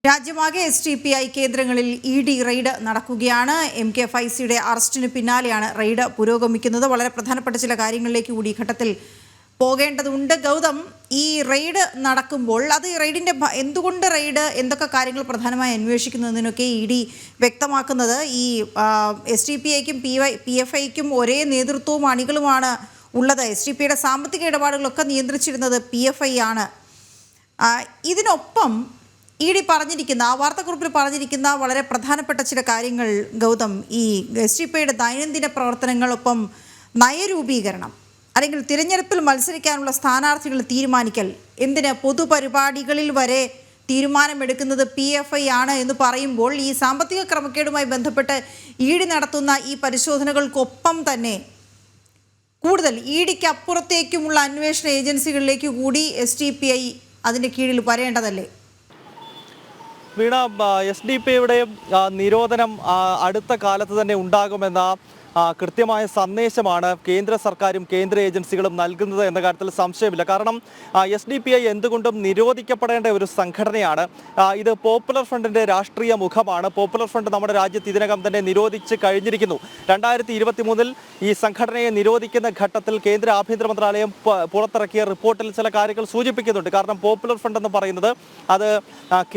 രാജ്യമാകെ SDPI കേന്ദ്രങ്ങളിൽ ED raid നടക്കുകയാണ്. MKFICയുടെ അറസ്റ്റിന് പിന്നാലെയാണ് റെയ്ഡ് പുരോഗമിക്കുന്നത്. വളരെ പ്രധാനപ്പെട്ട ചില കാര്യങ്ങളിലേക്ക് കൂടി ഘട്ടത്തിൽ പോകേണ്ടതുണ്ട്. ഗൗതം, ഈ റെയ്ഡ് നടക്കുമ്പോൾ അത് റെയ്ഡിൻ്റെ എന്തുകൊണ്ട് റെയ്ഡ്, എന്തൊക്കെ കാര്യങ്ങൾ പ്രധാനമായി അന്വേഷിക്കുന്നതിനൊക്കെ ED വ്യക്തമാക്കുന്നത് ഈ SDPIക്കും PFIക്കും ഒരേ നേതൃത്വവും അണികളുമാണ് ഉള്ളത്. SDPIയുടെ സാമ്പത്തിക ഇടപാടുകളൊക്കെ നിയന്ത്രിച്ചിരുന്നത് PFI ആണ്. ഇതിനൊപ്പം ED പറഞ്ഞിരിക്കുന്ന വാർത്താക്കുറിപ്പിൽ പറഞ്ഞിരിക്കുന്ന വളരെ പ്രധാനപ്പെട്ട ചില കാര്യങ്ങൾ ഗൗതം, ഈ SDPIയുടെ ദൈനംദിന പ്രവർത്തനങ്ങളൊപ്പം നയരൂപീകരണം അല്ലെങ്കിൽ തിരഞ്ഞെടുപ്പിൽ മത്സരിക്കാനുള്ള സ്ഥാനാർത്ഥികൾ തീരുമാനിക്കൽ, എന്തിന് പൊതുപരിപാടികളിൽ വരെ തീരുമാനമെടുക്കുന്നത് PFI ആണ് എന്ന് പറയുമ്പോൾ ഈ സാമ്പത്തിക ക്രമക്കേടുമായി ബന്ധപ്പെട്ട് ED നടത്തുന്ന ഈ പരിശോധനകൾക്കൊപ്പം തന്നെ കൂടുതൽ EDക്ക് അപ്പുറത്തേക്കുമുള്ള അന്വേഷണ ഏജൻസികളിലേക്ക് കൂടി SDPI അതിൻ്റെ കീഴിൽ വരേണ്ടതല്ലേ? വീണ, SDPIയുടെ നിരോധനം അടുത്ത കാലത്ത് തന്നെ ഉണ്ടാകുമെന്ന കൃത്യമായ സന്ദേശമാണ് കേന്ദ്ര സർക്കാരും കേന്ദ്ര ഏജൻസികളും നൽകുന്നത് എന്ന കാര്യത്തിൽ സംശയമില്ല. കാരണം SDPI എന്തുകൊണ്ടും നിരോധിക്കപ്പെടേണ്ട ഒരു സംഘടനയാണ്. ഇത് പോപ്പുലർ ഫ്രണ്ടിൻ്റെ രാഷ്ട്രീയ മുഖമാണ്. പോപ്പുലർ ഫ്രണ്ട് നമ്മുടെ രാജ്യത്ത് ഇതിനകം തന്നെ നിരോധിച്ച് കഴിഞ്ഞിരിക്കുന്നു. 2023 ഈ സംഘടനയെ നിരോധിക്കുന്ന ഘട്ടത്തിൽ കേന്ദ്ര ആഭ്യന്തര മന്ത്രാലയം പുറത്തിറക്കിയ റിപ്പോർട്ടിൽ ചില കാര്യങ്ങൾ സൂചിപ്പിക്കുന്നുണ്ട്. കാരണം പോപ്പുലർ ഫ്രണ്ട് എന്ന് പറയുന്നത് അത്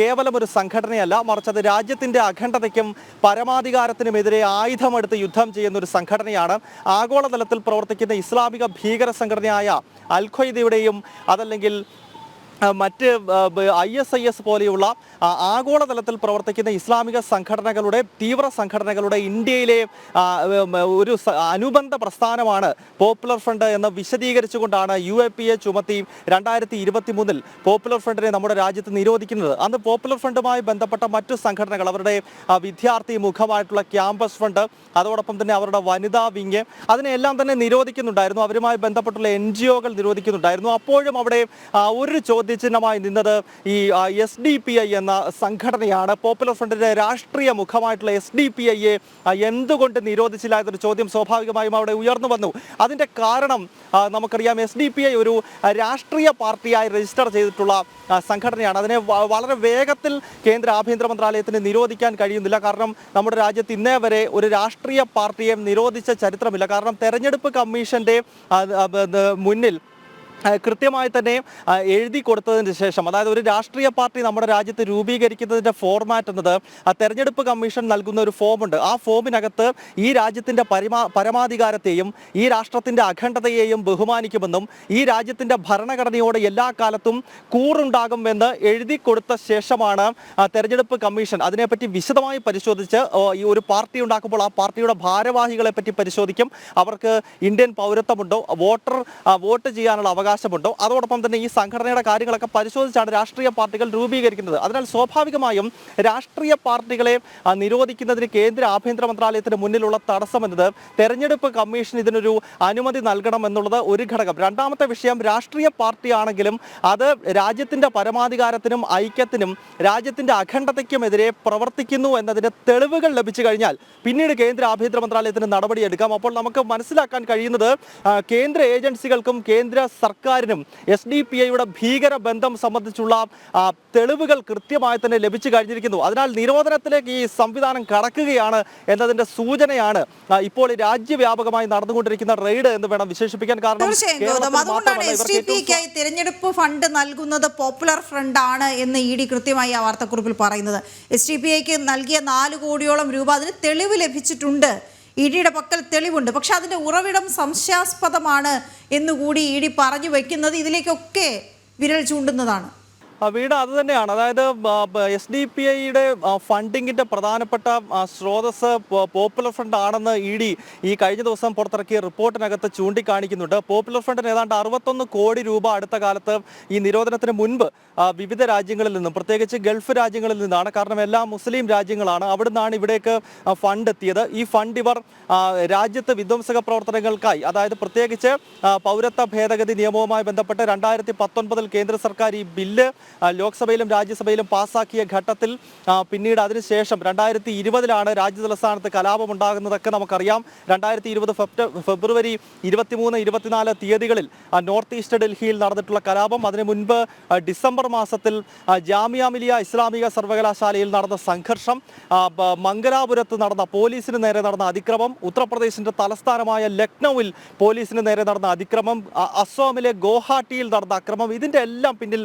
കേവലം ഒരു സംഘടനയല്ല, മറിച്ച് അത് രാജ്യത്തിൻ്റെ അഖണ്ഡതയ്ക്കും പരമാധികാരത്തിനുമെതിരെ ആയുധമെടുത്ത് യുദ്ധം ചെയ്യുന്ന ഒരു സംഘടനയാണ്. ആഗോളതലത്തിൽ പ്രവർത്തിക്കുന്ന ഇസ്ലാമിക ഭീകര സംഘടനയായ അൽ ഖ്വയ്ദയുടെയും അതല്ലെങ്കിൽ മറ്റ് ISIS പോലെയുള്ള ആഗോളതലത്തിൽ പ്രവർത്തിക്കുന്ന ഇസ്ലാമിക സംഘടനകളുടെ തീവ്ര സംഘടനകളുടെ ഇന്ത്യയിലെ ഒരു അനുബന്ധ പ്രസ്ഥാനമാണ് പോപ്പുലർ ഫ്രണ്ട് എന്ന് വിശദീകരിച്ചുകൊണ്ടാണ് UAPA ചുമത്തി 2023 പോപ്പുലർ ഫ്രണ്ടിനെ നമ്മുടെ രാജ്യത്ത് നിരോധിക്കുന്നത്. അന്ന് പോപ്പുലർ ഫ്രണ്ടുമായി ബന്ധപ്പെട്ട മറ്റു സംഘടനകൾ, അവരുടെ വിദ്യാർത്ഥി മുഖമായിട്ടുള്ള ക്യാമ്പസ് ഫ്രണ്ട്, അതോടൊപ്പം തന്നെ അവരുടെ വനിതാ വിങ്, അതിനെല്ലാം തന്നെ നിരോധിക്കുന്നുണ്ടായിരുന്നു. അവരുമായി ബന്ധപ്പെട്ടുള്ള NGOകൾ നിരോധിക്കുന്നുണ്ടായിരുന്നു. അപ്പോഴും അവിടെ ഒരു ചോദ്യചിഹ്നമായി നിന്നത് ഈ SDPI എന്ന സംഘടനയാണ്. പോപ്പുലർ ഫ്രണ്ടിന്റെ രാഷ്ട്രീയ മുഖമായിട്ടുള്ള SDPIയെ എന്തുകൊണ്ട് നിരോധിച്ചില്ല എന്നൊരു ചോദ്യം സ്വാഭാവികമായും അവിടെ ഉയർന്നു വന്നു. അതിന്റെ കാരണം നമുക്കറിയാം, SDPI ഒരു രാഷ്ട്രീയ പാർട്ടിയായി രജിസ്റ്റർ ചെയ്തിട്ടുള്ള സംഘടനയാണ്. അതിനെ വളരെ വേഗത്തിൽ കേന്ദ്ര ആഭ്യന്തര മന്ത്രാലയത്തിന് നിരോധിക്കാൻ കഴിയുന്നില്ല. കാരണം നമ്മുടെ രാജ്യത്ത് ഇന്നേ വരെ ഒരു രാഷ്ട്രീയ പാർട്ടിയെ നിരോധിച്ച ചരിത്രമില്ല. കാരണം തെരഞ്ഞെടുപ്പ് കമ്മീഷന്റെ മുന്നിൽ കൃത്യമായി തന്നെ എഴുതി കൊടുത്തതിന് ശേഷം, അതായത് ഒരു രാഷ്ട്രീയ പാർട്ടി നമ്മുടെ രാജ്യത്ത് രൂപീകരിക്കുന്നതിൻ്റെ ഫോർമാറ്റ് എന്നത് തെരഞ്ഞെടുപ്പ് കമ്മീഷൻ നൽകുന്ന ഒരു ഫോമുണ്ട്. ആ ഫോമിനകത്ത് ഈ രാജ്യത്തിൻ്റെ പരമാധികാരത്തെയും ഈ രാഷ്ട്രത്തിൻ്റെ അഖണ്ഡതയെയും ബഹുമാനിക്കുമെന്നും ഈ രാജ്യത്തിൻ്റെ ഭരണഘടനയോട് എല്ലാ കാലത്തും കൂറുണ്ടാകുമെന്ന് എഴുതി കൊടുത്ത ശേഷമാണ് തെരഞ്ഞെടുപ്പ് കമ്മീഷൻ അതിനെപ്പറ്റി വിശദമായി പരിശോധിച്ച് ഈ ഒരു പാർട്ടി ഉണ്ടാക്കുമ്പോൾ ആ പാർട്ടിയുടെ ഭാരവാഹികളെ പറ്റി പരിശോധിക്കും. അവർക്ക് ഇന്ത്യൻ പൗരത്വമുണ്ടോ, വോട്ട് ചെയ്യാനുള്ള അവകാശമുണ്ടോ, അതോടൊപ്പം തന്നെ ഈ സംഘടനയുടെ കാര്യങ്ങളൊക്കെ പരിശോധിച്ചാണ് രാഷ്ട്രീയ പാർട്ടികൾ രൂപീകരിക്കുന്നത്. അതിനാൽ സ്വാഭാവികമായും രാഷ്ട്രീയ പാർട്ടികളെ നിരോധിക്കുന്നതിന് കേന്ദ്ര ആഭ്യന്തര മന്ത്രാലയത്തിന് മുന്നിലുള്ള തടസ്സം എന്നത് തെരഞ്ഞെടുപ്പ് കമ്മീഷൻ ഇതിനൊരു അനുമതി നൽകണം എന്നുള്ളത് ഒരു ഘടകം. രണ്ടാമത്തെ വിഷയം, രാഷ്ട്രീയ പാർട്ടിയാണെങ്കിലും അത് രാജ്യത്തിൻ്റെ പരമാധികാരത്തിനും ഐക്യത്തിനും രാജ്യത്തിൻ്റെ അഖണ്ഡതയ്ക്കുമെതിരെ പ്രവർത്തിക്കുന്നു എന്നതിന് തെളിവുകൾ ലഭിച്ചു കഴിഞ്ഞാൽ പിന്നീട് കേന്ദ്ര ആഭ്യന്തര മന്ത്രാലയത്തിന് നടപടിയെടുക്കാം. അപ്പോൾ നമുക്ക് മനസ്സിലാക്കാൻ കഴിയുന്നത് കേന്ദ്ര ഏജൻസികൾക്കും കേന്ദ്ര സർക്കാരിനും SDPIയുടെ ഭീകര ബന്ധം സംബന്ധിച്ചുള്ള തെളിവുകൾ കൃത്യമായി തന്നെ ലഭിച്ചു കഴിഞ്ഞിരിക്കുന്നു. അതിനാൽ നിരോധനത്തിലേക്ക് ഈ സംവിധാനം കടക്കുകയാണ് എന്നതിന്റെ സൂചനയാണ് ഇപ്പോൾ രാജ്യവ്യാപകമായി നടന്നുകൊണ്ടിരിക്കുന്ന റെയ്ഡ് എന്ന് വേണം വിശേഷിപ്പിക്കാൻ. കാരണം SDPIക്കായി തിരഞ്ഞെടുപ്പ് ഫണ്ട് നൽകുന്നത് പോപ്പുലർ ഫ്രണ്ട് ആണ് എന്ന് ED കൃത്യമായി ആ വാർത്താക്കുറിപ്പിൽ പറയുന്നത്. SDPIക്ക് നൽകിയ 4 കോടിയോളം രൂപ അതിന് തെളിവ് ലഭിച്ചിട്ടുണ്ട്. EDയുടെ പക്കൽ തെളിവുണ്ട്. പക്ഷെ അതിൻ്റെ ഉറവിടം സംശയാസ്പദമാണ് എന്നുകൂടി ED പറഞ്ഞു വയ്ക്കുന്നത് ഇതിലേക്കൊക്കെ വിരൽ ചൂണ്ടുന്നതാണ്. വീണ, അത് തന്നെയാണ്. അതായത് SDPIയുടെ ഫണ്ടിങ്ങിൻ്റെ പ്രധാനപ്പെട്ട സ്രോതസ് പോപ്പുലർ ഫ്രണ്ട് ആണെന്ന് ED ഈ കഴിഞ്ഞ ദിവസം പുറത്തിറക്കിയ റിപ്പോർട്ടിനകത്ത് ചൂണ്ടിക്കാണിക്കുന്നുണ്ട്. പോപ്പുലർ ഫ്രണ്ടിന് ഏതാണ്ട് 61 കോടി രൂപ അടുത്ത കാലത്ത് ഈ നിരോധനത്തിന് മുൻപ് വിവിധ രാജ്യങ്ങളിൽ നിന്നും, പ്രത്യേകിച്ച് ഗൾഫ് രാജ്യങ്ങളിൽ നിന്നാണ്, കാരണം എല്ലാം മുസ്ലിം രാജ്യങ്ങളാണ്, അവിടെ നിന്നാണ് ഇവിടേക്ക് ഫണ്ട് എത്തിയത്. ഈ ഫണ്ട് ഇവർ രാജ്യത്ത് വിധ്വംസക പ്രവർത്തനങ്ങൾക്കായി, അതായത് പ്രത്യേകിച്ച് പൗരത്വ ഭേദഗതി നിയമവുമായി ബന്ധപ്പെട്ട് 2019 കേന്ദ്ര സർക്കാർ ഈ ബില്ല് ലോക്സഭയിലും രാജ്യസഭയിലും പാസ്സാക്കിയ ഘട്ടത്തിൽ പിന്നീട് അതിനുശേഷം 2020 രാജ്യതലസ്ഥാനത്ത് കലാപമുണ്ടാകുന്നതൊക്കെ നമുക്കറിയാം. 2020 ഫെബ്രുവരി 23, 24 തീയതികളിൽ നോർത്ത് ഈസ്റ്റ് ഡൽഹിയിൽ നടന്നിട്ടുള്ള കലാപം, അതിനു മുൻപ് ഡിസംബർ മാസത്തിൽ ജാമിയ മിലിയ ഇസ്ലാമിക സർവകലാശാലയിൽ നടന്ന സംഘർഷം, മംഗലാപുരത്ത് നടന്ന പോലീസിന് നേരെ നടന്ന അതിക്രമം, ഉത്തർപ്രദേശിന്റെ തലസ്ഥാനമായ ലക്നൌവിൽ പോലീസിന് നേരെ നടന്ന അതിക്രമം, അസോമിലെ ഗോഹാട്ടിയിൽ നടന്ന അക്രമം, ഇതിന്റെ എല്ലാം പിന്നിൽ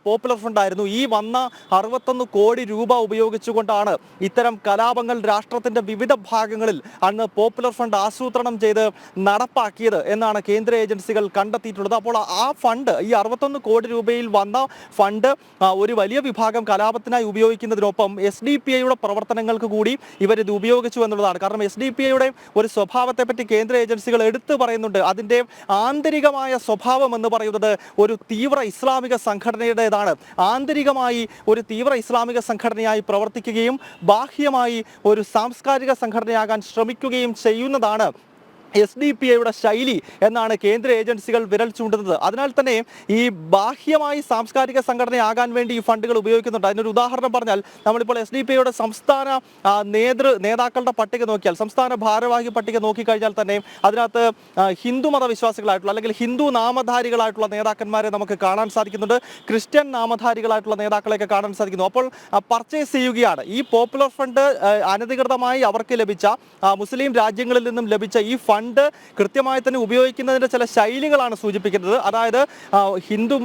പോപ്പുലർ ഫ്രണ്ട് ആയിരുന്നു. ഈ വന്ന 61 കോടി രൂപ ഉപയോഗിച്ചുകൊണ്ടാണ് ഇത്തരം കലാപങ്ങൾ രാഷ്ട്രത്തിന്റെ വിവിധ ഭാഗങ്ങളിൽ അന്ന് പോപ്പുലർ ഫ്രണ്ട് ആസൂത്രണം ചെയ്ത് നടപ്പാക്കിയത് എന്നാണ് കേന്ദ്ര ഏജൻസികൾ കണ്ടെത്തിയിട്ടുള്ളത്. അപ്പോൾ ആ ഫണ്ട്, ഈ 61 കോടി രൂപയിൽ വന്ന ഫണ്ട് ഒരു വലിയ വിഭാഗം കലാപത്തിനായി ഉപയോഗിക്കുന്നതിനൊപ്പം SDPIയുടെ പ്രവർത്തനങ്ങൾക്ക് കൂടി ഇവരിത് ഉപയോഗിച്ചു എന്നുള്ളതാണ്. കാരണം SDPIയുടെ ഒരു സ്വഭാവത്തെ പറ്റി കേന്ദ്ര ഏജൻസികൾ എടുത്തു പറയുന്നുണ്ട്. അതിൻ്റെ ആന്തരികമായ സ്വഭാവം എന്ന് പറയുന്നത് ഒരു തീവ്ര ഇസ്ലാമിക സംഘടനയുടേതാണ്. ആന്തരികമായി ഒരു തീവ്ര ഇസ്ലാമിക സംഘടനയായി പ്രവർത്തിക്കുകയും ബാഹ്യമായി ഒരു സാംസ്കാരിക സംഘടനയാകാൻ ശ്രമിക്കുകയും ചെയ്യുന്നതാണ് SDPIയുടെ ശൈലി എന്നാണ് കേന്ദ്ര ഏജൻസികൾ വിരൽ ചൂണ്ടുന്നത്. അതിനാൽ തന്നെ ഈ ബാഹ്യമായി സാംസ്കാരിക സംഘടനയാകാൻ വേണ്ടി ഈ ഫണ്ടുകൾ ഉപയോഗിക്കുന്നുണ്ട്. അതിനൊരു ഉദാഹരണം പറഞ്ഞാൽ, നമ്മളിപ്പോൾ SDPIയുടെ സംസ്ഥാന നേതാക്കളുടെ പട്ടിക നോക്കിയാൽ, സംസ്ഥാന ഭാരവാഹി പട്ടിക നോക്കിക്കഴിഞ്ഞാൽ തന്നെ അതിനകത്ത് ഹിന്ദു മതവിശ്വാസികളായിട്ടുള്ള അല്ലെങ്കിൽ ഹിന്ദു നാമധാരികളായിട്ടുള്ള നേതാക്കന്മാരെ നമുക്ക് കാണാൻ സാധിക്കുന്നുണ്ട്. ക്രിസ്ത്യൻ നാമധാരികളായിട്ടുള്ള നേതാക്കളെയൊക്കെ കാണാൻ സാധിക്കുന്നു. അപ്പോൾ പർച്ചേസ് ചെയ്യുകയാണ്. ഈ പോപ്പുലർ ഫ്രണ്ട് അനധികൃതമായി അവർക്ക് ലഭിച്ച, മുസ്ലിം രാജ്യങ്ങളിൽ നിന്നും ലഭിച്ച ഈ ഫണ്ട് കൃത്യമായി തന്നെ ഉപയോഗിക്കുന്നതിന്റെ ചില ശൈലികളാണ് സൂചിപ്പിക്കുന്നത്. അതായത് ഹിന്ദു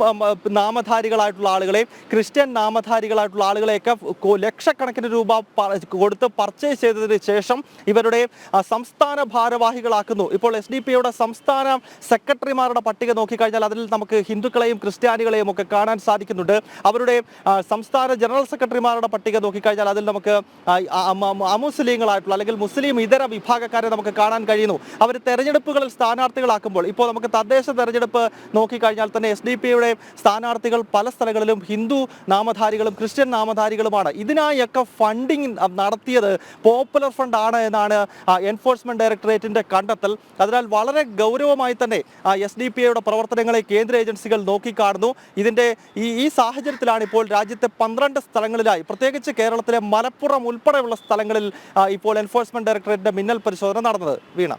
നാമധാരികളായിട്ടുള്ള ആളുകളെ, ക്രിസ്ത്യൻ നാമധാരികളായിട്ടുള്ള ആളുകളെയൊക്കെ ലക്ഷക്കണക്കിന് രൂപ കൊടുത്ത് പർച്ചേസ് ചെയ്തതിന് ശേഷം ഇവരുടെ സംസ്ഥാന ഭാരവാഹികളാക്കുന്നു. ഇപ്പോൾ SDPIയുടെ സംസ്ഥാന സെക്രട്ടറിമാരുടെ പട്ടിക നോക്കിക്കഴിഞ്ഞാൽ അതിൽ നമുക്ക് ഹിന്ദുക്കളെയും ക്രിസ്ത്യാനികളെയും ഒക്കെ കാണാൻ സാധിക്കുന്നുണ്ട്. അവരുടെ സംസ്ഥാന ജനറൽ സെക്രട്ടറിമാരുടെ പട്ടിക നോക്കിക്കഴിഞ്ഞാൽ അതിൽ നമുക്ക് അമുസ്ലിങ്ങളായിട്ടുള്ള അല്ലെങ്കിൽ മുസ്ലിം ഇതര വിഭാഗക്കാരെ നമുക്ക് കാണാൻ കഴിയുന്നു. അവർ തെരഞ്ഞെടുപ്പുകളിൽ സ്ഥാനാർത്ഥികളാക്കുമ്പോൾ, ഇപ്പോൾ നമുക്ക് തദ്ദേശ തെരഞ്ഞെടുപ്പ് നോക്കിക്കഴിഞ്ഞാൽ തന്നെ SDPIയുടെ സ്ഥാനാർത്ഥികൾ പല സ്ഥലങ്ങളിലും ഹിന്ദു നാമധാരികളും ക്രിസ്ത്യൻ നാമധാരികളുമാണ്. ഇതിനായൊക്കെ ഫണ്ടിങ് നടത്തിയത് പോപ്പുലർ ഫ്രണ്ട് ആണ് എന്നാണ് എൻഫോഴ്സ്മെന്റ് ഡയറക്ടറേറ്റിന്റെ കണ്ടെത്തൽ. അതിനാൽ വളരെ ഗൗരവമായി തന്നെ SDPIയുടെ പ്രവർത്തനങ്ങളെ കേന്ദ്ര ഏജൻസികൾ നോക്കിക്കാണുന്നു. ഇതിന്റെ ഈ സാഹചര്യത്തിലാണ് ഇപ്പോൾ രാജ്യത്തെ 12 സ്ഥലങ്ങളിലായി, പ്രത്യേകിച്ച് കേരളത്തിലെ മലപ്പുറം ഉൾപ്പെടെയുള്ള സ്ഥലങ്ങളിൽ ഇപ്പോൾ എൻഫോഴ്സ്മെന്റ് ഡയറക്ടറേറ്റിന്റെ മിന്നൽ പരിശോധന നടന്നത്. വീണ.